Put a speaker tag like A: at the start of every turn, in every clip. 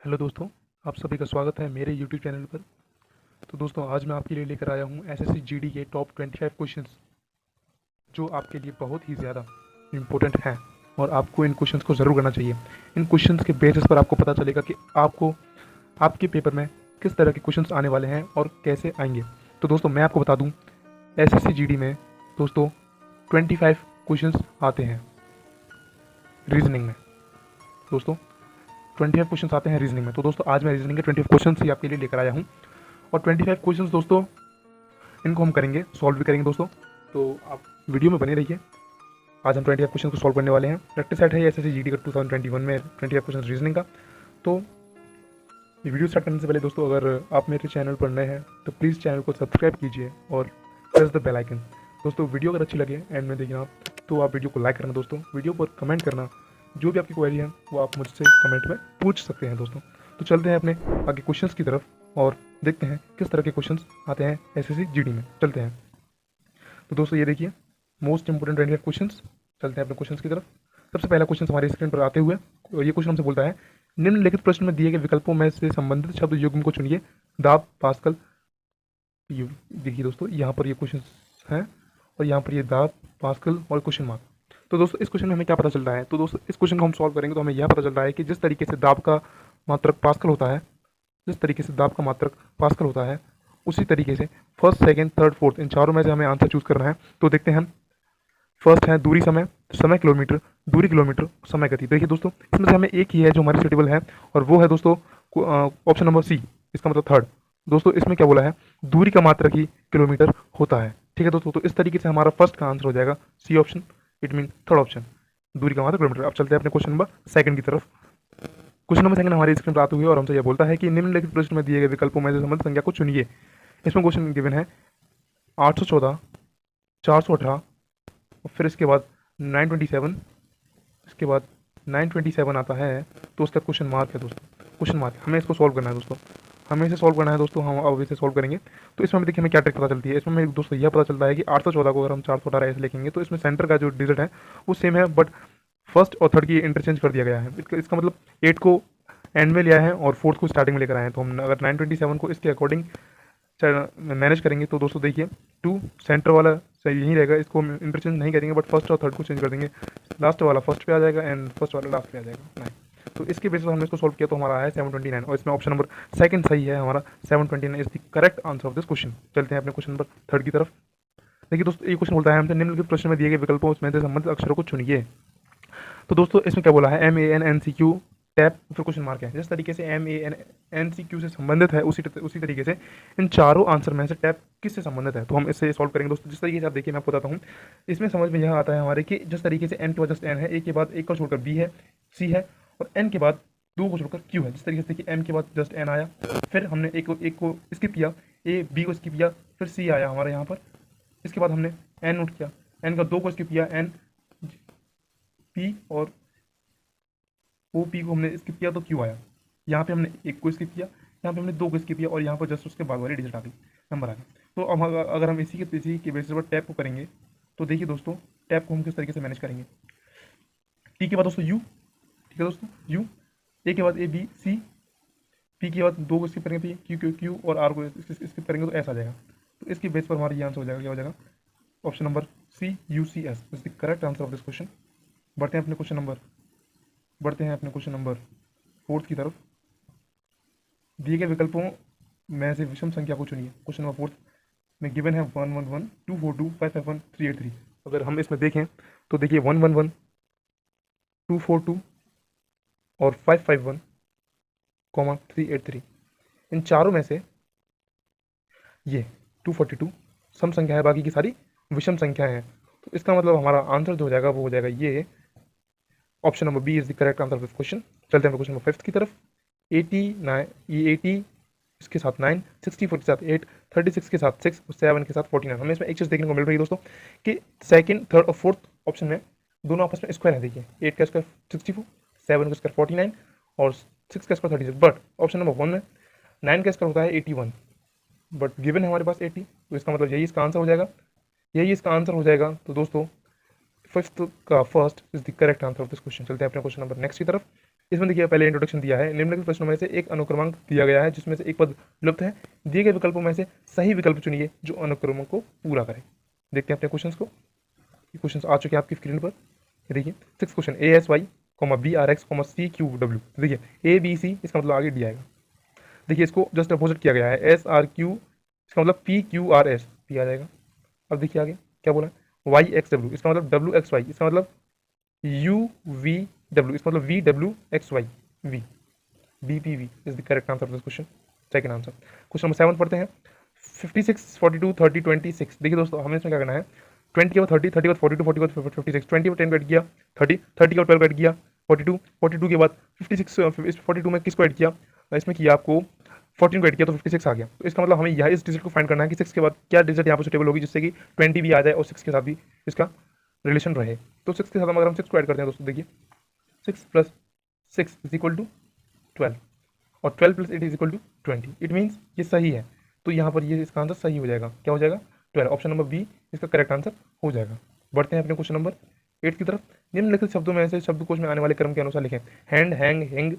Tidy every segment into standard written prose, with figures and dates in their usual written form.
A: Hello दोस्तों, आप सभी का स्वागत है मेरे यूट्यूब चैनल पर। तो दोस्तों, आज मैं आपके लिए लेकर आया हूँ एसएससी जीडी के टॉप 25 क्वेश्चंस जो आपके लिए बहुत ही ज़्यादा इम्पोर्टेंट हैं और आपको इन क्वेश्चंस को ज़रूर करना चाहिए। इन क्वेश्चंस के बेसिस पर आपको पता चलेगा कि आपको आपके पेपर में किस तरह के क्वेश्चंस आने वाले हैं और कैसे आएंगे। तो दोस्तों, मैं आपको बता दूँ, एसएससी जीडी में दोस्तों 25 क्वेश्चंस आते हैं रीजनिंग में। दोस्तों 25 क्वेश्चंस आते हैं रीजनिंग में। तो दोस्तों, आज मैं रीजनिंग के 25 क्वेश्चंस ही आपके लिए लेकर आया हूँ और 25 क्वेश्चंस दोस्तों, इनको हम करेंगे, सॉल्व भी करेंगे दोस्तों। तो आप वीडियो में बने रहिए। आज हम 25 क्वेश्चन को सॉल्व करने वाले हैं। प्रैक्टिस सेट है एसएससी जीडी का 2021 में 25 क्वेश्चन रीजनिंग का। तो ये वीडियो स्टार्ट करने से पहले दोस्तों, अगर आप मेरे चैनल पर नए हैं तो प्लीज़ चैनल को सब्सक्राइब कीजिए और प्रेस द बेल आइकन। दोस्तों, वीडियो अगर अच्छी लगे एंड में देखना तो आप वीडियो को लाइक करना दोस्तों, वीडियो पर कमेंट करना। जो भी आपकी क्वेरी है वो आप मुझसे कमेंट में पूछ सकते हैं दोस्तों। तो चलते हैं अपने आगे क्वेश्चंस की तरफ और देखते हैं किस तरह के क्वेश्चंस आते हैं एसएससी जीडी में। चलते हैं। तो दोस्तों, ये देखिए मोस्ट इंपोर्टेंट 25 क्वेश्चंस। चलते हैं अपने क्वेश्चंस की तरफ। सबसे पहला क्वेश्चन हमारे स्क्रीन पर आते हुए, और ये क्वेश्चन हमसे बोलता है, निम्नलिखित प्रश्न में दिए गए विकल्पों में से संबंधित शब्द युग्म को चुनिए। दाब, पास्कल। देखिए दोस्तों, यहाँ पर ये क्वेश्चन हैं और यहाँ पर ये दाब, पास्कल और क्वेश्चन मार्क। तो दोस्तों, इस क्वेश्चन में हमें क्या पता चल रहा है? तो दोस्तों, इस क्वेश्चन को हम सॉल्व करेंगे तो हमें यह पता चल रहा है कि जिस तरीके से दाब का मात्रक पास्कल होता है, जिस तरीके से दाब का मात्रक पास्कल होता है, उसी तरीके से फर्स्ट, सेकंड, थर्ड, फोर्थ, इन चारों में से हमें आंसर चूज करना है। तो देखते हैं हम। फर्स्ट है दूरी समय, समय किलोमीटर, दूरी किलोमीटर, समय गति। देखिए दोस्तों, इसमें से हमें एक ही है जो हमारी सुटेबल है और वो है दोस्तों ऑप्शन नंबर सी, इसका मतलब थर्ड। दोस्तों, इसमें क्या बोला है? दूरी का मात्रक ही किलोमीटर होता है। ठीक है दोस्तों, तो इस तरीके से हमारा फर्स्ट का आंसर हो जाएगा C option, it mean third option, दूरी का मात्रक किलोमीटर। अब चलते हैं अपने क्वेश्चन नंबर सेकंड की तरफ। क्वेश्चन नंबर सेकंड हमारी स्क्रीन पर आते हुए और हमसे यह बोलता है कि निम्नलिखित प्रश्न में दिए गए विकल्पों में से संबंधित संख्या को चुनिए। इसमें क्वेश्चन गिवन है 814, 418 और फिर इसके बाद 927, इसके बाद 927 आता है, तो उसका क्वेश्चन मार्क है दोस्तों, क्वेश्चन मार्क। हमें इसको सॉल्व करना है दोस्तों, हमें इसे सॉल्व करना है दोस्तों। हम अब इसे सॉल्व करेंगे। तो इसमें भी देखिए हमें क्या ट्रिक पता चलती है। इसमें हमें दोस्तों यह पता चलता है कि 814 को अगर हम 418 ऐसे लिखेंगे तो इसमें सेंटर का जो डिजिट है वो सेम है, बट फर्स्ट और थर्ड की इंटरचेंज कर दिया गया है। इसका मतलब 8 को एंड में लिया है और फोर्थ को स्टार्टिंग में लेकर आए हैं। तो हम अगर 927 को इसके अकॉर्डिंग मैनेज करेंगे तो दोस्तों देखिए, टू सेंटर वाला सही यही रहेगा, इसको हम इंटरचेंज नहीं करेंगे, बट फर्स्ट और थर्ड को चेंज कर देंगे। लास्ट वाला फर्स्ट पे आ जाएगा एंड फर्स्ट वाला लास्ट पे आ जाएगा 9। तो इसके बेसिस पर हमने इसको सॉल्व किया तो हमारा आया 729 और इसमें ऑप्शन नंबर सेकंड सही है हमारा। 729 is the correct answer of this question. चलते हैं अपने क्वेश्चन नंबर थर्ड की तरफ। देखिए दोस्तों, ये क्वेश्चन बोलता है हमसे, निम्नलिखित प्रश्न में दिए गए विकल्पों में से संबंधित अक्षरों को चुनिए। तो दोस्तों, इसमें क्या बोला है? MAN NCQ टैप, फिर क्वेश्चन मार्क है। जिस तरीके से MAN NCQ से संबंधित है उसी तरीके से इन चारों आंसर में से टैप किससे संबंधित है, तो हम इससे सॉल्व करेंगे दोस्तों। जिस तरीके से आप देखिए, मैं आपको बताता हूँ। इसमें समझ में यह आता है हमारे कि जिस तरीके से N के बाद जस्ट N है, A के बाद एक को छोड़कर B है, C है, और N के बाद दो को छोड़कर Q है। जिस तरीके से देखिए, M के बाद जस्ट N आया, फिर हमने एक को स्किप किया, A B को स्किप किया, फिर C आया हमारे यहाँ पर। इसके बाद हमने N नोट किया, N का दो को स्किप किया, N P और ओ पी को हमने स्किप किया तो क्यू आया। यहाँ पे हमने एक को स्किप किया, यहाँ पे हमने दो को स्किप किया और यहाँ पर जस्ट उसके बाद वाली डिजिट आ गई, नंबर आ गया। तो अब अगर हम इसी के बेसिस पर टैप को करेंगे तो देखिए दोस्तों, टैप को हम किस तरीके से मैनेज करेंगे। टी के बाद दोस्तों यू, ठीक है दोस्तों, यू, ए के बाद ए बी सी, पी के बाद दो को स्किप करेंगे तो क्यू क्यू क्यू और आर को स्किप करेंगे तो एस आ जाएगा। तो इसके बेस पर हमारा ये आंसर हो जाएगा, क्या हो जाएगा? Option number C, UCS is the correct answer of this question. बढ़ते हैं अपने क्वेश्चन नंबर फोर्थ की तरफ। दिए गए विकल्पों में से विषम संख्या को चुनिए। क्वेश्चन नंबर फोर्थ में गिवन है 111, 242, 551, 383। अगर हम इसमें देखें तो देखिए 111, 242 और 551, 383, इन चारों में से ये 242 सम संख्या है, बाकी की सारी विषम संख्या है। तो इसका मतलब हमारा आंसर जो हो जाएगा वो हो जाएगा ये option number B is the correct answer of this question. चलते हैं क्वेश्चन नंबर फिफ्थ की तरफ। 89, ये 80 इसके साथ 9, 64 के साथ 8, 36 के साथ 6 और 7 के साथ 49। हमें इसमें एक चीज़ देखने को मिल रही है दोस्तों कि सेकंड, थर्ड और फोर्थ ऑप्शन में दोनों आपस में स्क्वायर है। देखिए 8 का स्क्वायर 64, 7 का स्क्वायर 49 और 6 का स्क्वायर 36। बट ऑप्शन नंबर 1 में 9 का स्क्वायर होता है 81, बट गिवन है हमारे पास 80, तो इसका मतलब यही इसका आंसर हो जाएगा, यही इसका आंसर हो जाएगा। तो दोस्तों, फिफ्थ का first is the correct answer of this question. चलते हैं अपने क्वेश्चन नंबर नेक्स्ट की तरफ। इसमें देखिए पहले इंट्रोडक्शन दिया है, निम्नलिखित प्रश्नों में से एक अनुक्रमांक दिया गया है जिसमें से एक पद लुप्त है, दिए गए विकल्पों में से सही विकल्प चुनिए जो अनुक्रमों को पूरा करे। देखते हैं अपने क्वेश्चंस को। क्वेश्चंस आ चुके हैं आपकी स्क्रीन पर। देखिए 6 question, A S Y B R X C Q W. देखिए ए बी सी इसका मतलब आगे डी आएगा। देखिए इसको जस्ट अपोजिट किया गया है, एस आर क्यू इसका मतलब P Q R S P आ जाएगा। अब देखिए आगे क्या बोला है, वाई एक्स डब्ल्यू इसका मतलब डब्ल्यू एक्स वाई, इसका मतलब यू वी डब्ल्यू इसका मतलब V W X Y V B P V is the correct answer of this question, second answer. Question number 7 पढ़ते हैं। 56 42 30 26। देखिए दोस्तों हमें इसमें क्या करना है, 20 के बाद 30, 30 के बाद 42, 40 के बाद 56, 20 पर 10 को ऐड किया 30, 30 के बाद 12 ऐड किया 42, 42 के बाद 56, इस 42 में किसको ऐड किया, इसमें किया आपको 14 को ऐड किया तो 56 आ गया। तो इसका मतलब हमें यह इस डिजिट को फाइंड करना है कि 6 के बाद क्या डिजिट यहाँ पर सुटेबल होगी जिससे कि 20 भी आ जाए और 6 के साथ भी इसका रिलेशन रहे। तो 6 के साथ अगर हम 6 को ऐड करते हैं दोस्तों, देखिए 6 + 6 = 12 और 12 + 8 = 20। इट मीन्स ये सही है, तो यहाँ पर ये इसका आंसर सही हो जाएगा। क्या हो जाएगा, 12। ऑप्शन नंबर बी इसका करेक्ट आंसर हो जाएगा। बढ़ते हैं अपने क्वेश्चन नंबर 8 की तरफ। निम्नलिखित शब्दों में से शब्दकोश में आने वाले क्रम के अनुसार लिखें। हैंड, हैंग, हैंग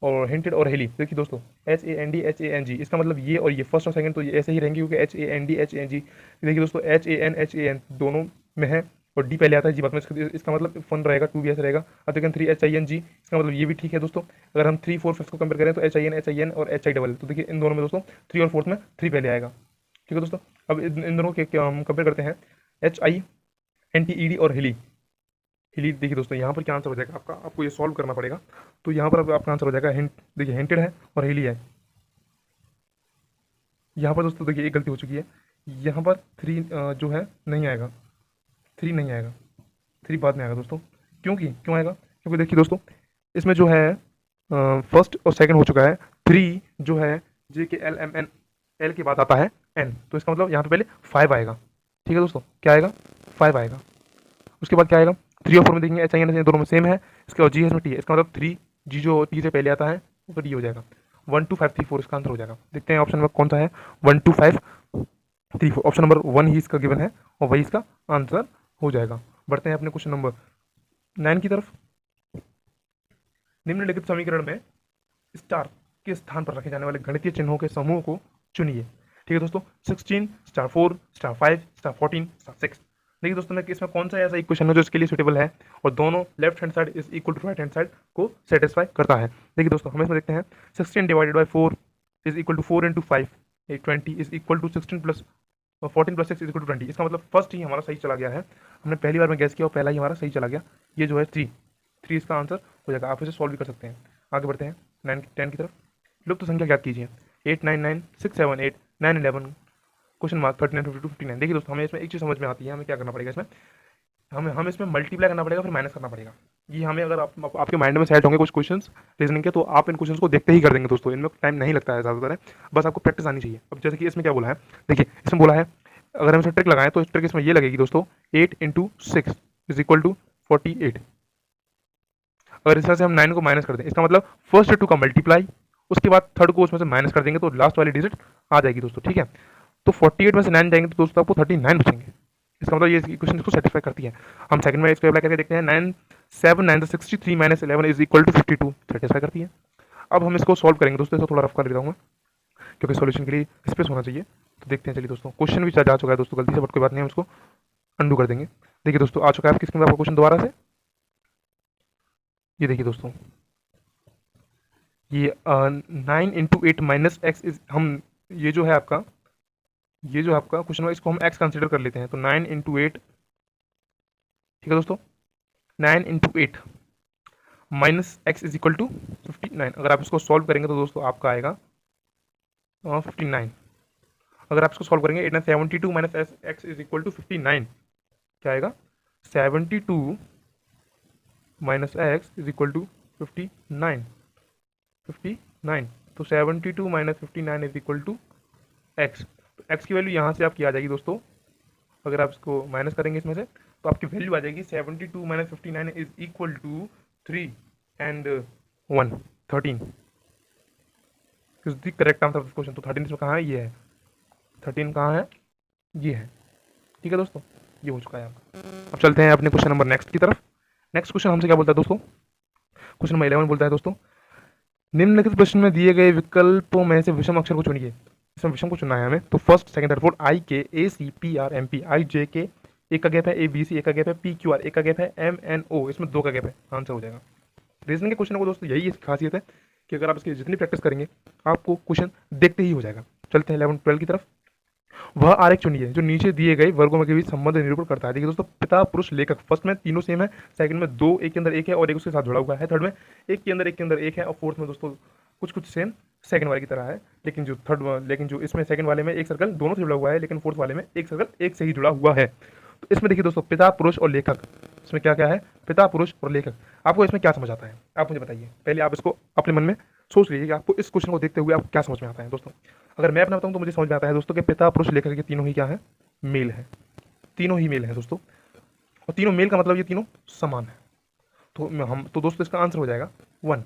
A: और हिंटेड और हेली। देखिए दोस्तों HAND HANG इसका मतलब ये और ये फर्स्ट और सेकंड तो ये ऐसे ही रहेंगे क्योंकि HAND HANG। देखिए दोस्तों HAN दोनों में है और डी पहले आता है जी बाद में, इसका मतलब फन रहेगा, 2 भी ऐसे रहेगा। अब देखिए 3 HING इसका मतलब ये भी ठीक है दोस्तों। अगर हम 3 4 5 को कंपेयर करें तो HIN और HI तो देखिए इन दोनों में दोस्तों 3 और 4 में 3 पहले आएगा। ठीक है दोस्तों, अब इन दोनों के हम कंपेयर करते हैं HINTED और हिली। हिली देखिए दोस्तों यहाँ पर क्या आंसर हो जाएगा आपका, आपको ये सॉल्व करना पड़ेगा। तो यहाँ पर अब आपका आंसर हो जाएगा हिंट। देखिए हिंटेड है और हिली है। यहाँ पर दोस्तों देखिए एक गलती हो चुकी है, यहाँ पर 3 जो है नहीं आएगा, 3 नहीं आएगा, 3 बाद में आएगा दोस्तों। क्यों आएगा, क्योंकि देखिए दोस्तों इसमें जो है फर्स्ट और सेकंड हो चुका है, 3 जो है JKLMN एल के बाद आता है N, तो इसका मतलब यहाँ पे पहले 5 आएगा। ठीक है दोस्तों, क्या आएगा, 5 आएगा। उसके बाद क्या आएगा, 3 और 4 में देखेंगे HIN दोनों में सेम है, इसके बाद G है, इसमें T है, इसका मतलब 3 G जो T से पहले आता है वो D हो जाएगा। 1 2 5 3 4 इसका आंसर हो जाएगा। देखते हैं ऑप्शन नंबर कौन सा है, 1 2 5 3 4। ऑप्शन नंबर 1 ही इसका गिवन है और वही इसका आंसर हो जाएगा। बढ़ते हैं अपने क्वेश्चन नंबर 9 की तरफ। निम्नलिखित समीकरण में स्टार के स्थान पर रखे जाने वाले गणितीय चिन्हों के समूह को चुनिए। ठीक है दोस्तों, 16 *4 *5 *14 *6। देखिए दोस्तों मैं इसमें कौन सा ऐसा इक्वेशन है जो इसके लिए सुटेबल है और दोनों left hand side is equal to right hand side को सेटिस्फाई करता है। देखिए दोस्तों हम इसमें देखते हैं 16 / 4 is equal to 4 × 5 20 is equal to 16 + 14 + 6 is equal to 20। इसका मतलब फर्स्ट ही हमारा सही चला गया है, हमने पहली बार में गैस किया और पहला ही हमारा सही चला गया। ये जो है 3 इसका आंसर हो जाएगा। आप इसे सॉल्व भी कर सकते हैं। आगे बढ़ते हैं 10 की तरफ। लुप्त संख्या ज्ञात कीजिए। 8 9 9 6 7 8 9 11 क्वेश्चन मार्क 39 52 59। देखिए दोस्तों हमें इसमें एक चीज़ समझ में आती है, हमें क्या करना पड़ेगा इसमें, हमें इसमें मल्टीप्लाई करना पड़ेगा फिर माइनस करना पड़ेगा। ये हमें अगर आपके माइंड में सेट होंगे कुछ क्वेश्चंस रीजनिंग के तो आप इन क्वेश्चंस को देखते ही कर देंगे दोस्तों, इनमें टाइम नहीं लगता है ज़्यादातर है, बस आपको प्रैक्टिस आनी चाहिए। अब जैसे कि इसमें क्या बोला है, देखिए इसमें बोला है अगर हम इसमें ट्रिक लगाएं तो ट्रिक इसमें ये लगेगी दोस्तों 8 × 6 इज इक्वल टू 48। अगर इस तरह से हम 9 को माइनस कर दें, इसका मतलब फर्स्ट 2 का मल्टीप्लाई, उसके बाद थर्ड को उसमें से माइनस कर देंगे तो लास्ट वाली डिजिट आ जाएगी दोस्तों। ठीक है, तो 48 में से 9 जाएंगे तो दोस्तों आपको 39 बचेंगे। इसका मतलब ये इक्वेशन इसको सेटिस्फाई करती है। हम सेकंड में इसको अप्लाई करके देखते हैं। 9 7 9 63 - 11 इज इक्वल टू 52 सेटिस्फाई करती है। अब हम इसको सॉल्व करेंगे दोस्तों, इसको थोड़ा रफ कर देता हूँ मैं क्योंकि सॉल्यूशन के लिए स्पेस होना चाहिए। तो देखते हैं, चलिए दोस्तों क्वेश्चन भी जा चुका है दोस्तों गलती से, बट कोई बात नहीं, हम इसको अंडू कर देंगे। देखिए दोस्तों आ चुका है आपकी स्क्रीन पर आपका क्वेश्चन दोबारा से। ये देखिए दोस्तों ये 9 × 8 - x इज, हम ये जो है आपका क्वेश्चन है इसको हम x कंसीडर कर लेते हैं। तो 9 × 8, ठीक है दोस्तों 9 × 8 - x इज इक्वल टू 59। अगर आप इसको सॉल्व करेंगे तो दोस्तों आपका आएगा 59। अगर आप इसको सॉल्व करेंगे 8 9 72 - x इज इक्वल टू 59, क्या आएगा 72 - x इज इक्वल टू 59। तो 72 - 59 इज इक्वल टू x। तो x की वैल्यू यहाँ से आपकी आ जाएगी दोस्तों, अगर आप इसको माइनस करेंगे इसमें से तो आपकी वैल्यू आ जाएगी 72 - 59 is equal to 3 and 1 13 is the correct answer of this question. तो 13 इसमें कहाँ है, ये है 13 कहाँ है, ये है। ठीक है दोस्तों, ये हो चुका है आपका। अब चलते हैं अपने क्वेश्चन नंबर नेक्स्ट की तरफ। नेक्स्ट क्वेश्चन हमसे क्या बोलता है दोस्तों, क्वेश्चन नंबर 11 बोलता है दोस्तों, निम्नलिखित प्रश्न में दिए गए विकल्पों में से विषम अक्षर को चुनिए। इसमें विषम को चुनना है हमें। तो फर्स्ट, सेकंड, थर्ड, फोर्थ, आई के, ए सी, पी आर, एम पी, आई जे के एक का गैप है, ए बी सी एक का गैप है, पी क्यू आर एक का गैप है, एम एन ओ इसमें 2 का गैप है। आंसर हो जाएगा। रीजनिंग के क्वेश्चन को दोस्तों यही खासियत है कि अगर आप इसकी जितनी प्रैक्टिस करेंगे आपको क्वेश्चन देखते ही हो जाएगा। चलते हैं 11 12 की तरफ। वह आरेख चुनिए जो नीचे दिए गए वर्गों के बीच संबंध निरूपण करता है। देखिए दोस्तों, पिता, पुरुष, लेखक, फर्स्ट में तीनों सेम है, सेकंड में 2 एक के अंदर एक है और एक उसके साथ जुड़ा हुआ है, थर्ड में एक के अंदर एक है और फोर्थ में दोस्तों कुछ कुछ सेम सेकंड वाले की तरह है। लेकिन जो इसमें सेकंड वाले में एक सर्कल दोनों से जुड़ा हुआ है, लेकिन फोर्थ वाले में एक सर्कल एक से ही जुड़ा हुआ है। तो इसमें देखिए दोस्तों, पिता, पुरुष और लेखक, इसमें क्या क्या है, पिता, पुरुष और लेखक। आपको इसमें क्या समझ आता है, आप मुझे बताइए। पहले आप इसको अपने मन में सोच लीजिए कि आपको इस क्वेश्चन को देखते हुए आपको क्या समझ में आता है। दोस्तों अगर मैं अपना बताऊं तो मुझे समझ में आता है दोस्तों कि पिता, पुरुष, लेखक, के तीनों ही क्या है, मेल है। तीनों ही मेल है दोस्तों, और तीनों मेल का मतलब ये तीनों समान है। तो दोस्तों इसका आंसर हो जाएगा 1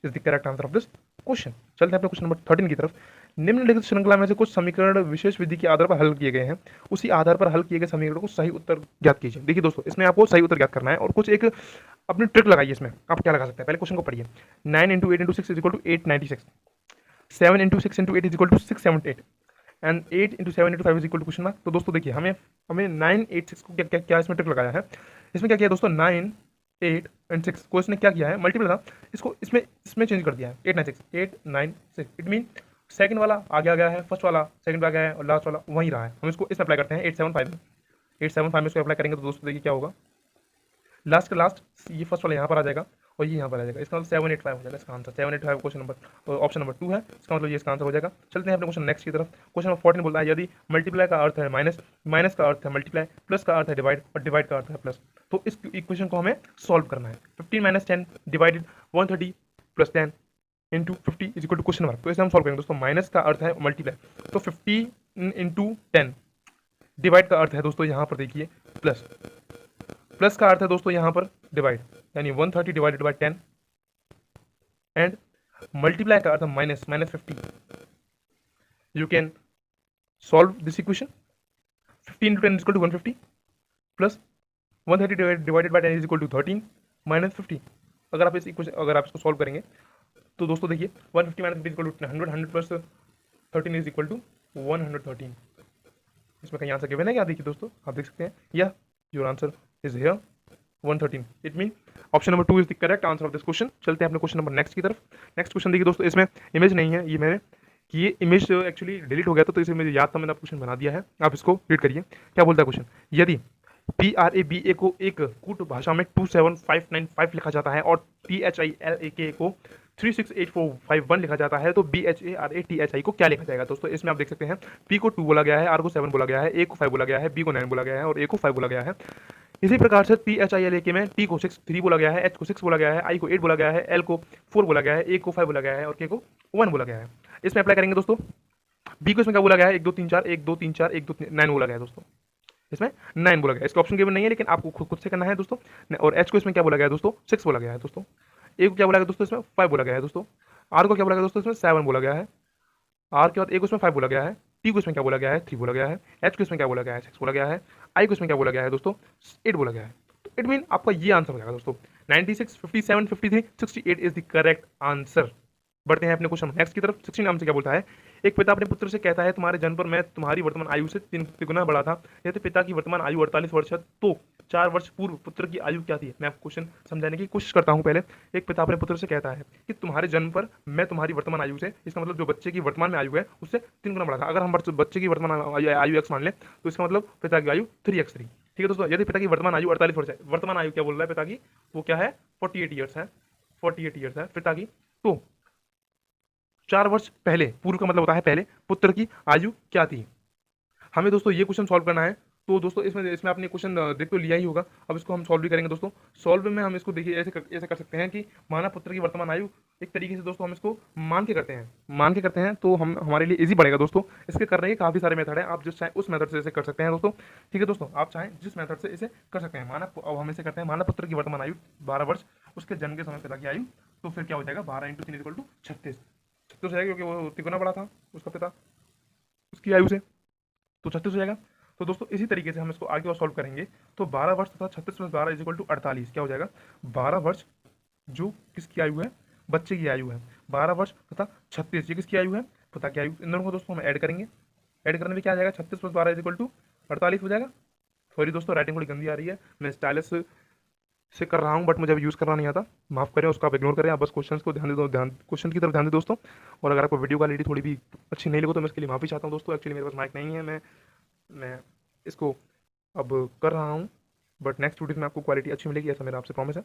A: is the correct answer of this question. चलते हैं अपने क्वेश्चन नंबर 13 की तरफ। निम्नलिखित श्रृंखला में से कुछ समीकरण विशेष विधि के आधार पर हल किए गए हैं, उसी आधार पर हल किए गए समीकरण को सही उत्तर ज्ञात कीजिए। देखिए दोस्तों, इसमें आपको सही उत्तर ज्ञात करना है और कुछ एक अपनी ट्रिक लगाइए। इसमें आप क्या लगा सकते हैं, पहले क्वेश्चन को पढ़िए। 9 × 8 × 6 is equal to 896, 7 × 6 × 8 is equal to 678 and 8 × 7 × 5 is equal to question mark. तो दोस्तों देखिए, हमें 986 को क्या इसमें ट्रिक लगाया है। इसमें क्या किया दोस्तों, 9 8 एंड 6 को इसने क्या किया है, मल्टीपल था, इसको इसमें चेंज कर दिया है। 896 इट मीन सेकंड वाला आगे आ गया है, फर्स्ट वाला सेकंड पे आ गया है और लास्ट वाला वहीं रहा है। हम इसको इसमें अप्लाई करते हैं 875 में इसको अप्लाई करेंगे तो दोस्तों देखिए क्या होगा, लास्ट का लास्ट ये फर्स्ट वाला यहाँ पर आ जाएगा और ये यहाँ पर आ जाएगा। इसका मतलब 785 हो जाएगा इसका answer. 785 question number option number 2 है, इसका मतलब ये इसका आंसर हो जाएगा। चलते हैं अपने क्वेश्चन नेक्स्ट की तरफ। क्वेश्चन नंबर 14 बोलता है, यदि मल्टीप्लाई का अर्थ है माइनस, माइनस का अर्थ है मल्टीप्लाई, प्लस का अर्थ है डिवाइड और डिवाइड का अर्थ है प्लस, तो इस इक्वेशन को हमें सॉल्व करना है। 15 - 10 divided 130 + 10 into 50 is equal to question mark. तो इसे हम सॉल्व करेंगे दोस्तों। माइनस का अर्थ है मल्टीप्लाई, तो 50 × 10, डिवाइड का अर्थ है दोस्तों यहाँ पर देखिए प्लस, प्लस का अर्थ है दोस्तों यहाँ पर डिवाइड, यानी 130 डिवाइडेड बाय 10 एंड मल्टीप्लाई का अर्थ है minus, -50। You can solve this equation. 15 × 10 is equal to 150 plus 130 divided by 10 is equal to 13 -50। अगर आप इसको सॉल्व करेंगे तो दोस्तों देखिए 150 - 50 is equal to 100, 100 plus 13 is equal to 113। इसमें कहीं आंसर गिवन है क्या, देखिए दोस्तों आप देख सकते हैं, या your answer is here 113। It mean option number 2 is the correct answer of this question. चलते हैं अपने क्वेश्चन नंबर नेक्स्ट की तरफ। नेक्स्ट क्वेश्चन देखिए दोस्तों, इसमें इमेज नहीं है, ये मैंने कि ये इमेज एक्चुअली डिलीट हो गया था, तो इसे मुझे याद था, मैंने क्वेश्चन बना दिया है। आप इसको रीड करिए, क्या बोलता है क्वेश्चन। यदि PRABA को एक कूट भाषा में 27595 लिखा जाता है और THILAK को 368451 लिखा जाता है, तो BHARATHI को क्या लिखा जाएगा। दोस्तों इसमें आप देख सकते हैं, P को 2 बोला गया है, R को 7 बोला गया है, A को 5 बोला गया है, B को 9 बोला गया है और A को 5 बोला गया है। इसी प्रकार से PHILAK में T को 3 बोला गया है, H को 6 बोला गया है, I को 8 बोला गया है, L को 4 बोला गया है, A को 5 बोला गया है और K को 1 बोला गया है। इसमें अप्लाई करेंगे दोस्तों। B को इसमें क्या बोला गया है, 1 2 3 4 1 2 3 4 1 2 3 9 बोला गया है दोस्तों। इसमें 9 बोला गया है, इसका ऑप्शन गिवन नहीं है, लेकिन आपको खुद से करना है दोस्तों। और H को इसमें क्या बोला गया है दोस्तों, 6 बोला गया है दोस्तों। A को क्या बोला गया दोस्तों, इसमें 5 बोला गया है दोस्तों। R को क्या बोला गया दोस्तों, इसमें 7 बोला गया है। R के बाद A को इसमें 5 बोला गया है। T को इसमें क्या बोला गया है, 3 बोला गया है। H को इसमें क्या बोला गया है, 6 बोला गया है। I को इसमें क्या बोला गया है दोस्तों, 8 बोला गया है। तो इट मीन आपका ये आंसर हो जाएगा दोस्तों 96 57 53 68 इज द करेक्ट आंसर। बढ़ते हैं अपने क्वेश्चन नेक्स्ट की तरफ। 16 नाम से क्या बोलता है, एक पिता अपने पुत्र से कहता है, तुम्हारे जन्म पर मैं तुम्हारी वर्तमान आयु से 3 गुना बड़ा था। यदि पिता की वर्तमान आयु 48 वर्ष है, तो 4 वर्ष पूर्व पुत्र की आयु क्या थी। मैं आपको क्वेश्चन समझाने की कोशिश करता हूं। पहले, एक पिता अपने पुत्र से कहता है कि तुम्हारे जन्म पर मैं तुम्हारी वर्तमान आयु से, इसका मतलब जो बच्चे की वर्तमान में आयु है उससे 3 गुना बड़ा था। अगर हम बच्चे की वर्तमान आयु x मान लें तो इसका मतलब पिता की आयु 3x3। ठीक है दोस्तों, यदि पिता की वर्तमान आयु 48 वर्ष है, वर्तमान आयु क्या बोल रहा है पिता की, वो क्या है 48 ईयर्स है, 48 ईयर्स है पिता की। तो 4 वर्ष पहले, पूर्व का मतलब होता है पहले, पुत्र की आयु क्या थी। हमें दोस्तों ये क्वेश्चन सॉल्व करना है। तो दोस्तों इसमें आपने क्वेश्चन देख तो लिया ही होगा, अब इसको हम सॉल्व भी करेंगे दोस्तों। सॉल्व में हम इसको देखिए ऐसे कर सकते हैं कि माना पुत्र की वर्तमान आयु, एक तरीके से दोस्तों हम इसको मान के करते हैं तो हम हमारे लिए इजी पड़ेगा दोस्तों। इसके करने के काफ़ी सारे मेथड है, आप जिस चाहें उस मेथड से इसे कर सकते हैं दोस्तों। ठीक है दोस्तों, आप चाहें जिस मेथड से इसे कर सकते हैं। अब हम इसे करते हैं, माना पुत्र की वर्तमान आयु 12 वर्ष, उसके जन्म के समय पिता की आयु, तो फिर क्या हो जाएगा 12 × 3 = 36। 36 हो जाएगा, क्योंकि वो तिगुना बड़ा था उसका पिता उसकी आयु से, तो 36 हो जाएगा। तो दोस्तों इसी तरीके से हम इसको आगे और सॉल्व करेंगे। तो 12 वर्ष तथा 36 + 12 = 48 क्या हो जाएगा, 12 वर्ष जो किसकी आयु है, बच्चे की आयु है 12 वर्ष तथा 36, ये किसकी आयु है, पिता की आयु। इन दोनों को दोस्तों हम ऐड करेंगे, ऐड करने में क्या आ जाएगा, 36 + 12 = 48 हो जाएगा। सॉरी दोस्तों, राइटिंग थोड़ी गंदी आ रही है, मैं स्टाइलिश से कर रहा हूँ बट मुझे अभी यूज़ करना नहीं आता, माफ़ करें, उसका आप इग्नोर करें, आप बस क्वेश्चंस को ध्यान दे दो, ध्यान क्वेश्चन की तरफ ध्यान दें दोस्तों। और अगर आपको वीडियो क्वालिटी थोड़ी भी अच्छी नहीं लगे तो मैं इसके लिए माफ़ी चाहता हूँ दोस्तों। एक्चुअली मेरे पास माइक नहीं है, मैं इसको अब कर रहा हूँ, बट नेक्स्ट वीडियो में आपको क्वालिटी अच्छी मिलेगी, ऐसा मेरा आपसे प्रॉमिस है।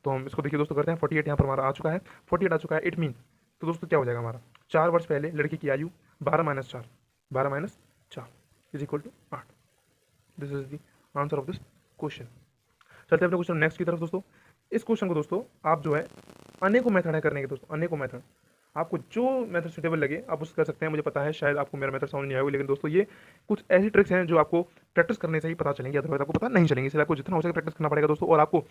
A: तो हम इसको देखिए दोस्तों करते हैं। 48 यहाँ पर हमारा आ चुका है, 48 आ चुका है। इट मीन तो दोस्तों क्या हो जाएगा हमारा, 4 वर्ष पहले लड़के की आयु 12 - 4, 12 - 4 = 8। This is the answer of this question. चलते हैं अपने क्वेश्चन नेक्स्ट की तरफ दोस्तों। इस क्वेश्चन को दोस्तों आप जो है अनेकों मेथड है करने के दोस्तों, अनेकों मेथड, आपको जो मेथड सुटेबल लगे आप उससे कर सकते हैं। मुझे पता है शायद आपको मेरा मेथड समझ नहीं आएगा, लेकिन दोस्तों ये कुछ ऐसी ट्रिक्स हैं जो आपको प्रैक्टिस करने से ही पता चलेंगी, अदरवाइज आपको पता नहीं चलेंगे। इसलिए आपको जितना हो सके प्रैक्टिस करना पड़ेगा दोस्तों। और आपको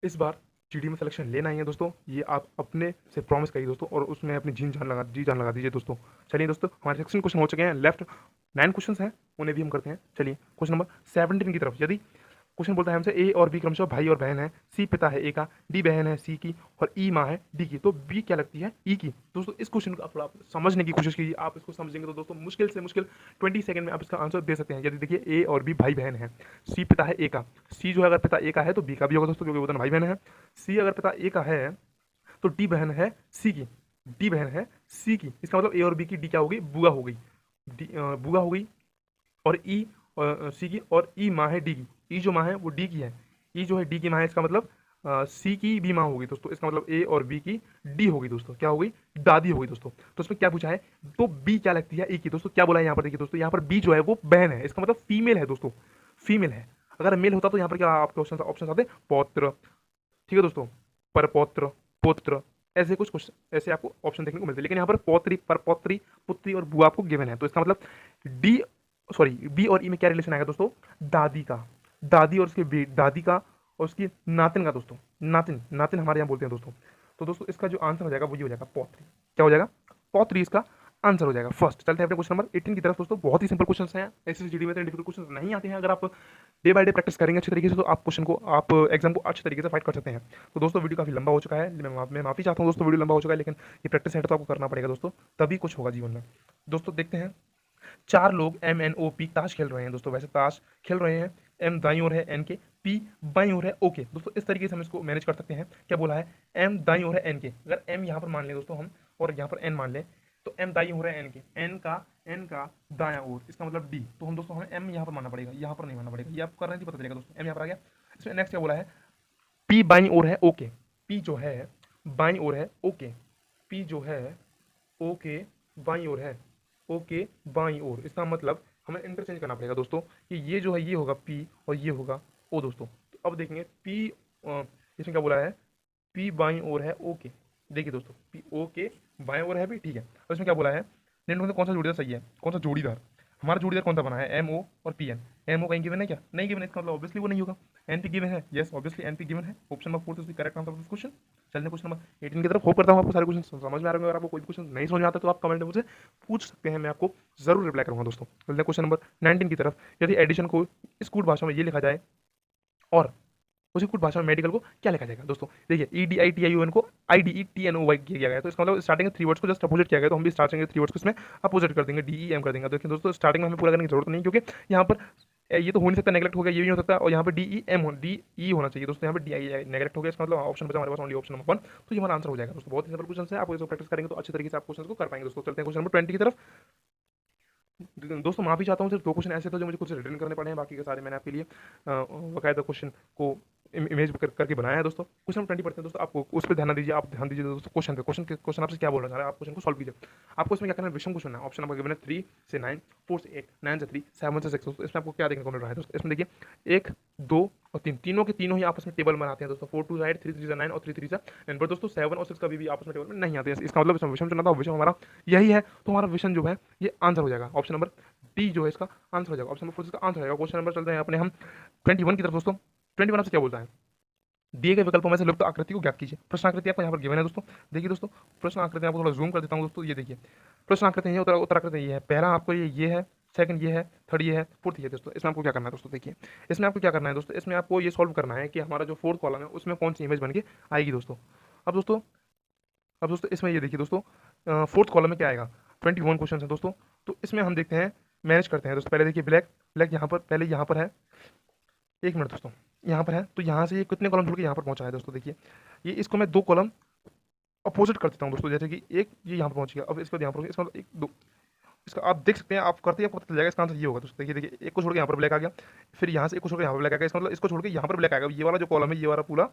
A: इस बार जीडी में सिलेक्शन लेना ही है दोस्तों, ये आप अपने से प्रॉमिस करिए दोस्तों, और उसमें अपनी जी जान लगा दीजिए दोस्तों। चलिए दोस्तों, हमारे 16 क्वेश्चन हो चुके हैं, लेफ्ट 9 क्वेश्चन हैं, उन्हें भी हम करते हैं। चलिए क्वेश्चन नंबर 17 की तरफ। यदि क्वेश्चन बोलता है हमसे ए और बी क्रमशः भाई और बहन है, सी पिता है ए का, डी बहन है सी की, और ई माँ है डी की, तो बी क्या लगती है ई की। दोस्तों इस क्वेश्चन को आप थोड़ा समझने की कोशिश कीजिए, आप इसको समझेंगे तो दोस्तों मुश्किल से मुश्किल 20 सेकंड में आप इसका आंसर दे सकते हैं। यदि देखिए ए और बी भाई बहन है, सी पिता है ए का, सी जो है अगर पिता ए का है तो बी का भी होगा दोस्तों, क्योंकि वो दोनों भाई बहन है। सी अगर पिता ए का है तो डी बहन है सी की, डी बहन है सी की, इसका मतलब ए और बी की डी क्या होगी, बुआ हो गई, बुआ हो गई। और ई सी की, और ई माँ है डी की, ई जो माँ है वो डी की है, ई जो है डी की माँ है, इसका मतलब सी की बी माँ होगी दोस्तों, इसका मतलब ए और बी की डी होगी दोस्तों, क्या होगी, दादी होगी दोस्तों। तो इसमें क्या पूछा है, तो बी क्या लगती है ई की। दोस्तों क्या बोला है यहाँ पर, देखिए दोस्तों यहाँ पर बी जो है वो बहन है, इसका मतलब फीमेल है दोस्तों, फीमेल है। अगर मेल होता तो यहाँ पर क्या आपके ऑप्शन आते, पौत्र, ठीक है दोस्तों, परपौत्र, पुत्र, ऐसे कुछ क्वेश्चन ऐसे आपको ऑप्शन देखने को मिलते हैं। लेकिन यहाँ पर पौत्री, परपौत्री, पुत्री और बुआ आपको गिवन है, तो इसका मतलब डी सॉरी बी और ई में क्या रिलेशन आएगा दोस्तों, दादी का, दादी और उसके दादी का और उसकी नातिन का दोस्तों, नातिन, नातिन हमारे यहाँ बोलते हैं दोस्तों। तो दोस्तों इसका जो आंसर हो जाएगा वो ये हो जाएगा पौत्री, क्या हो जाएगा, पौत्री इसका आंसर हो जाएगा फर्स्ट। चलते हैं अपने क्वेश्चन नंबर 18 की तरफ दोस्तों। बहुत ही सिंपल क्वेश्चन हैं, एसएसजीडी में तो डिफिकल्ट क्वेश्चन नहीं आते हैं। अगर आप डे बाय डे प्रैक्टिस करेंगे अच्छी तरीके से तो आप क्वेश्चन को आप एग्जाम को अच्छे तरीके से फाइट कर सकते हैं। तो दोस्तों वीडियो काफी लंबा हो चुका है, मैं माफी चाहता हूँ दोस्तों, वीडियो लंबा हो चुका है, लेकिन ये प्रैक्टिस है तो आपको करना पड़ेगा दोस्तों, तभी कुछ होगा जीवन में। दोस्तों देखते हैं, 4 लोग MNOP ताश खेल रहे हैं दोस्तों, वैसे ताश खेल रहे हैं, एम दाई ओर है एन के, पी बाई ओर है ओके। दोस्तों इस तरीके से हम इसको मैनेज कर सकते हैं। क्या बोला है, एम दाई ओर है एन के, अगर एम यहाँ पर मान लें दोस्तों हम और यहाँ पर एन मान लें, तो एम दाई ओर है एन के, एन का दाया ओर, इसका मतलब डी। तो हम दोस्तों हमें एम यहाँ पर मानना पड़ेगा, यहाँ पर नहीं मानना पड़ेगा, ये आपको करना ही पता चलेगा दोस्तों। एम यहाँ पर आ गया। इसमें नेक्स्ट क्या बोला है, पी बाई ओर है ओके, पी जो है बाई ओर है ओके, पी जो है ओके बाई ओर है ओके बाई ओर, इसका मतलब हमें इंटरचेंज करना पड़ेगा दोस्तों कि ये जो है ये होगा पी और ये होगा ओ दोस्तों। तो अब देखेंगे पी इसमें क्या बोला है, पी बाई ओर है ओके, देखिए दोस्तों पी ओ के बाएं ओर है भी, ठीक है। और इसमें क्या बोला है, निम्न में कौन सा जोड़ीदार सही है, कौन सा जोड़ीदार, हमारा जोड़ीदार कौन सा बना है, एम ओ और पी एन। एम ओ कहीं गिवन है क्या, नहीं गिवन है, इसका मतलब ऑब्वियसली वो नहीं होगा। एन पी गिवन है, yes obviously N P given है। Option number 4 is the correct answer of this question. चलते क्वेश्चन नंबर 18 की तरफ। होप करता हूँ आपको सारे क्वेश्चन समझ में आ रहे होंगे। अगर आपको कोई क्वेश्चन नहीं समझ में आता तो आप कमेंट में मुझे पूछ सकते हैं, मैं आपको जरूर रिप्लाई करूँगा दोस्तों। चलते क्वेश्चन नंबर 19 की तरफ। यदि एडिशन को स्कूल भाषा में ये लिखा जाए और उसी कुछ भाषा में मेडिकल को क्या लिखा जाएगा दोस्तों, देखिए EDITIUN को IDETNOY किया गया है, तो इसका मतलब स्टार्टिंग में 3 वर्ड्स को जस्ट अपोजिट किया गया, तो हम भी स्टार्टिंग में 3 वर्ड्स को इसमें अपोजिट कर देंगे, DEM कर देंगे। देखिए दोस्तों स्टार्टिंग में हमें पूरा करने की जरूरत नहीं, क्योंकि यहाँ पर ये तो हो नहीं सकता, नेगलेक्ट हो गया, ये भी हो सकता है, और यहाँ पर DE होना चाहिए दोस्तों, यहाँ पर DI नेगलेक्ट हो गया, इसका मतलब ऑप्शन बचा हमारे पास ओनली ऑप्शन नंबर 1, तो ये हमारा आंसर हो जाएगा दोस्तों। बहुत ही सिंपल क्वेश्चन है, आप इसको प्रैक्टिस करेंगे तो अच्छे तरीके से आप क्वेश्चन को कर पाएंगे दोस्तों। चलते हैं क्वेश्चन नंबर 20 की तरफ। दोस्तों माफी चाहता हूँ, सिर्फ 2 क्वेश्चन ऐसे थे जो मुझे कुछ रिटर्न करने पड़े हैं, बाकी के सारे मैंने आपके लिए बाकायदा क्वेश्चन को इमेज करके बनाया है दोस्तों। क्वेश्चन 20 पढ़ते हैं दोस्तों, आपको उस पर ध्यान दीजिए, आप ध्यान दीजिए दोस्तों क्वेश्चन पे। क्वेश्चन आपसे क्या बोल रहा है, आप क्वेश्चन को सॉल्व कीजिए। आपको इसमें क्या करना है, विषम को चुनना है। ऑप्शन नंबर गिवन है 3 से 9, 4 से 8, 9 से 3, 7 से 6 दोस्तों। इसमें आपको क्या देखने को मिल रहा है दोस्तों, इसमें देखिए 1, 2 और 3, तीनों के तीनों ही आपस में टेबल बनाते हैं दोस्तों। 4 2 8, 3 3 9 और 3 3 9, पर दोस्तों 7 और 6 कभी भी आपस में टेबल में नहीं आते हैं। इसका मतलब इसमें विषम चुना था, विषम हमारा यही है, तो हमारा विषम जो है ये आंसर हो जाएगा। ऑप्शन नंबर डी जो है इसका आंसर हो जाएगा, ऑप्शन नंबर 4 इसका आंसर हो जाएगा। क्वेश्चन नंबर चलते हैं अपने हम 21 की तरफ दोस्तों। 21 आपसे क्या बोलता है, दिए गए विकल्पों में से लुप्त आकृति को ज्ञात कीजिए। प्रश्न आकृति आपको यहाँ पर गिवन है दोस्तों। देखिए दोस्तों प्रश्न आकृति आपको थोड़ा जूम कर देता हूँ दोस्तों, ये देखिए प्रश्न आकृति है, उत्तर आकृति ये है। पहला आपको ये है सेकंड ये है, थर्ड ये है, फोर्थ ये है दोस्तों। इसमें आपको क्या करना है दोस्तों, देखिए इसमें आपको क्या करना है दोस्तों, इसमें आपको ये सॉल्व करना है कि हमारा जो फोर्थ कॉलम है उसमें कौन सी इमेज बन के आएगी दोस्तों। अब दोस्तों अब दोस्तों इसमें ये देखिए दोस्तों, फोर्थ कॉलम में क्या आएगा, 21 क्वेश्चन है दोस्तों। तो इसमें हम देखते हैं, मैनेज करते हैं दोस्तों। पहले देखिए ब्लैक, ब्लैक यहाँ पर, पहले यहाँ पर है, एक मिनट दोस्तों, यहाँ पर है, तो यहाँ से ये कितने कॉलम छोड़ के यहाँ पर पहुँचा है दोस्तों। देखिए ये, इसको मैं 2 कॉलम अपोजिट कर देता हूँ दोस्तों, जैसे कि एक ये यहाँ पर पहुँच गया, अब इसके बाद यहाँ पर, इसका मतलब एक दो, इसका आप देख सकते हैं, आप करते ही आपको पता चल जाएगा। इसका आंसर ये होगा दोस्तों। देखिए देखिए, एक को छोड़ के यहाँ पर ब्लैक आ गया, फिर यहाँ से एक को छोड़ के यहाँ पर ब्लैक आ गया, इसका मतलब इसको छोड़ के यहाँ पर ब्लैक आएगा। ये वाला जो कॉलम है ये वाला पूरा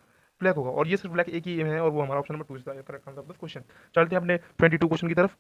A: ब्लैक होगा, और ये सिर्फ ब्लैक एक ही है, और वो हमारा option number 2 is the correct answer of the question. चलते हैं अपने 22 क्वेश्चन की तरफ।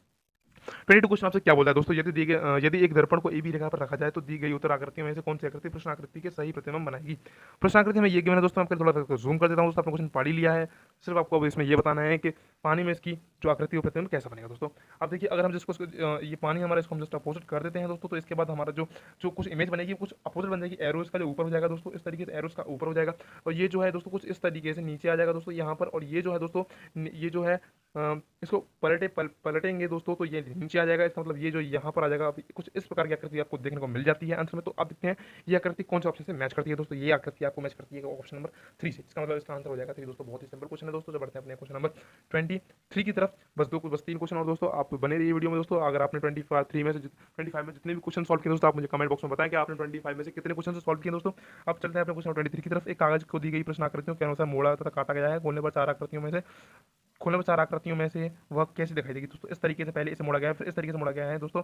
A: 22 क्वेश्चन आपसे क्या बोलता है दोस्तों, यदि एक दर्पण को ए बी रेखा पर रखा जाए तो दी गई उत्तर आकृतियों में से कौन सी आकृति प्रश्न आकृति के सही प्रतिबिंब बनाएगी। प्रश्न आकृति में ये गिवन है दोस्तों, आपको थोड़ा सा जूम कर देता हूँ दोस्तों, आपने क्वेश्चन पढ़ ही लिया है। सिर्फ आपको अब इसमें ये बताना है कि पानी में इसकी जो आकृति प्रतिबिंब कैसा बनेगा दोस्तों। अब देखिए, अगर हम जिसको ये पानी हमारा, इसको हम जस्ट अपोजिट कर देते हैं दोस्तों, तो इसके बाद हमारा जो जो कुछ इमेज बनेगी कुछ अपोजिट बन जाएगी। एरोस का जो ऊपर हो जाएगा दोस्तों, इस तरीके से एरोस का ऊपर हो जाएगा, और ये जो है दोस्तों कुछ इस तरीके से नीचे आ जाएगा दोस्तों यहाँ पर। और ये जो है दोस्तों, ये जो है इसको पलटेंगे दोस्तों, तो ये नीचे आ जाएगा। इसका मतलब ये जो यहाँ पर आ जाएगा, कुछ इस प्रकार की आकृति आपको देखने को मिल जाती है आंसर में। तो आप देखते हैं ये आकृति कौन से ऑप्शन से मैच करती है दोस्तों। ये आकृति आपको मैच करती है ऑप्शन नंबर 3 से। इसका मतलब इसका आंसर हो जाएगा 3 दोस्तों। बहुत ही सिंपल क्वेश्चन है दोस्तों। जब बढ़ते हैं अपने क्वेश्चन नंबर 23 की तरफ, बस 3 क्वेश्चन और दोस्तों। आप बने रहिए वीडियो में दोस्तों। अगर आपने 25 में से 25 में जितने भी क्वेश्चन सॉल्व किए दोस्तों, आप मुझे कमेंट बॉक्स में बताएं कि आपने 25 में से कितने क्वेश्चन सॉल्व किए दोस्तों। अब चलते हैं अपने क्वेश्चन 23 की तरफ। एक कागज को दी गई प्रश्न आकृतियों के अनुसार मोड़ा तथा काटा गया है। खोलने पर 4 आकृतियों में से वह कैसे दिखाई देगी दोस्तों। इस तरीके से पहले इसे मोड़ा गया है, फिर इस तरीके से मोड़ा गया है दोस्तों,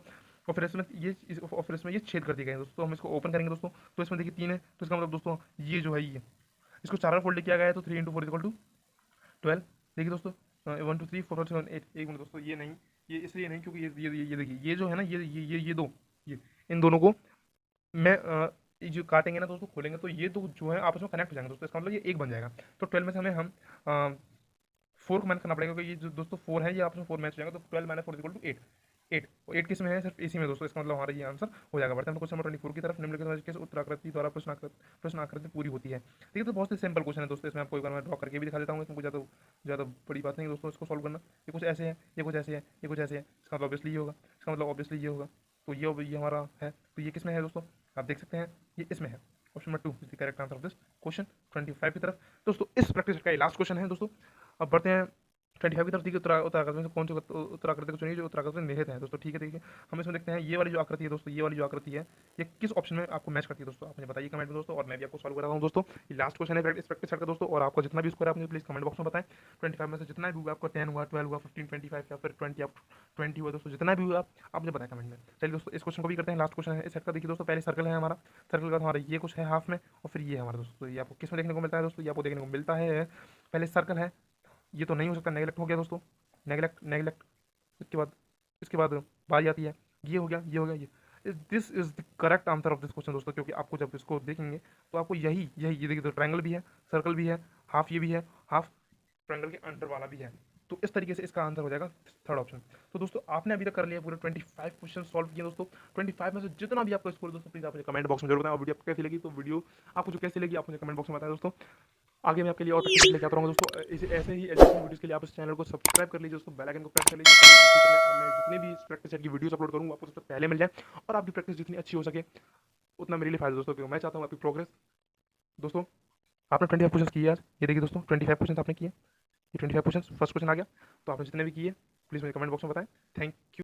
A: और फिर इसमें ये छेद कर दिए गए हैं दोस्तों। तो हम इसको ओपन करेंगे दोस्तों, तो इसमें देखिए 3 है, तो इसका मतलब दोस्तों ये जो है, ये इसको 4 फोल्ड किया गया है, तो 3 × 4 = 12। देखिए दोस्तों 1 2 3 4 5 6 7 8। एक मिनट दोस्तों, ये नहीं, ये इसलिए नहीं क्योंकि ये देखिए, ये जो है ना, ये दो, ये इन दोनों को मैं ये जो काटेंगे ना दोस्तों, खोलेंगे, तो ये दो जो है आपस में कनेक्ट हो जाएंगे दोस्तों। इसका मतलब ये एक बन जाएगा। तो 12 में से हमें हम 4 को मैच करना पड़ेगा, क्योंकि ये जो दोस्तों 4 है, ये आपस में 4 मैच हो जाएगा। तो 12 - 4 = 8। 8 और 8 किस में है, सिर्फ इसी में दोस्तों। इसका मतलब हमारा ये आंसर हो जाएगा। बढ़ते हैं क्वेश्चन नंबर 24 की तरफ। निम्नलिखित में से किस उत्तराकृति द्वारा प्रश्न आकृति पूरी होती है। ठीक है, तो बहुत ही सिंपल क्वेश्चन है दोस्तों। इसमें आपको एक बार मैं ड्रॉ करके भी दिखा देता हूँ। इसमें कुछ ज़्यादा बड़ी बात नहीं है दोस्तों इसको सॉल्व करना। ये कुछ ऐसे है, ये कुछ ऐसे है, ये कुछ ऐसे है। इसका मतलब ऑब्वियसली ये होगा, इसका मतलब ऑब्वियसली ये होगा। तो ये हमारा है, तो ये किस में है दोस्तों, आप देख सकते हैं ये इसमें है। Option number 2 is the correct answer of this question 25 की तरफ दोस्तों। इस प्रैक्टिस का ये लास्ट क्वेश्चन है दोस्तों। अब बढ़ते हैं 25 की तरफ। देखिए उत्तराकृति में से कौन सी उत्तराकृति को चुनिए जो उत्तराकृति में निहित है दोस्तों। ठीक है, देखिए हम इसमें देखते हैं ये वाली जो आकृति है दोस्तों, ये वाली जो आकृति है, ये किस ऑप्शन में आपको मैच करती है दोस्तों। आप मुझे बताइए कमेंट में दोस्तों, और मैं भी आपको सॉल्व करा रहा हूँ दोस्तों। ये लास्ट क्वेश्चन है इस प्रैक्टिस सेट का दोस्तों। और आपको जितना भी स्कोर है आप मुझे प्लीज कमेंट बॉक्स में बताएं। 25 में से जितना भी हुआ, आपको 10 हुआ, 12 हुआ, 15, 25 या फिर 20 हुआ दोस्तों, जितना भी हुआ आप मुझे बताएं कमेंट में। चलिए दोस्तों, इस क्वेश्चन को भी करते हैं, लास्ट क्वेश्चन है इस सेट का। देखिए दोस्तों, पहले सर्कल है हमारा, सर्कल का हमारा ये कुछ है हाफ में, और फिर ये है हमारा दोस्तों। ये आपको किस में देखने को मिलता है दोस्तों, ये आपको देखने को मिलता है, पहले सर्कल है, ये तो नहीं हो सकता, नेगलेक्ट हो गया दोस्तों, नेगलेक्ट। इसके बाद बारी आती है, ये हो गया, ये हो गया, ये this is the correct answer of this question दोस्तों। क्योंकि आपको जब इसको देखेंगे तो आपको यही ये देखिए, तो ट्रायंगल भी है, सर्कल भी है, हाफ ये भी है, हाफ ट्रायंगल के अंडर वाला भी है। तो इस तरीके से इसका आंसर हो जाएगा थर्ड ऑप्शन। तो दोस्तों आपने अभी तक कर लिया पूरे 25 क्वेश्चन सॉल्व किए दोस्तों। 25 में से जितना भी आपका स्कोर दोस्तों, प्लीज आप मुझे कमेंट बॉक्स में जरूर बताएं। और वीडियो आपको कैसी लगी, तो वीडियो आपको जो कैसी लगी आप मुझे कमेंट बॉक्स में बताएं दोस्तों। आगे मैं आपके लिए और प्रैक्टिस लेके आता रहूँगा दोस्तों। ऐसे ही एजुकेशन वीडियोस के लिए आप इस चैनल को सब्सक्राइब कर लीजिए दोस्तों, बेल आइकन को प्रेस कर लीजिए, मैं जितने भी प्रैक्टिस सेट की वीडियोस अपलोड करूँगा आपको सबसे पहले मिल जाए, और आपकी प्रैक्टिस जितनी अच्छी हो सके उतना मेरे लिए फायदा दोस्तों। क्योंकि मैं चाहता हूँ आपकी प्रोग्रेस दोस्तों। आपने 25 क्वेश्चन किए आज, ये देखिए दोस्तों 25 क्वेश्चन आपने किए, ये 25 क्वेश्चन फर्स्ट क्वेश्चन आ गया। तो आपने जितने भी किए प्लीज़ मुझे कमेंट बॉक्स में बताएं। Thank you.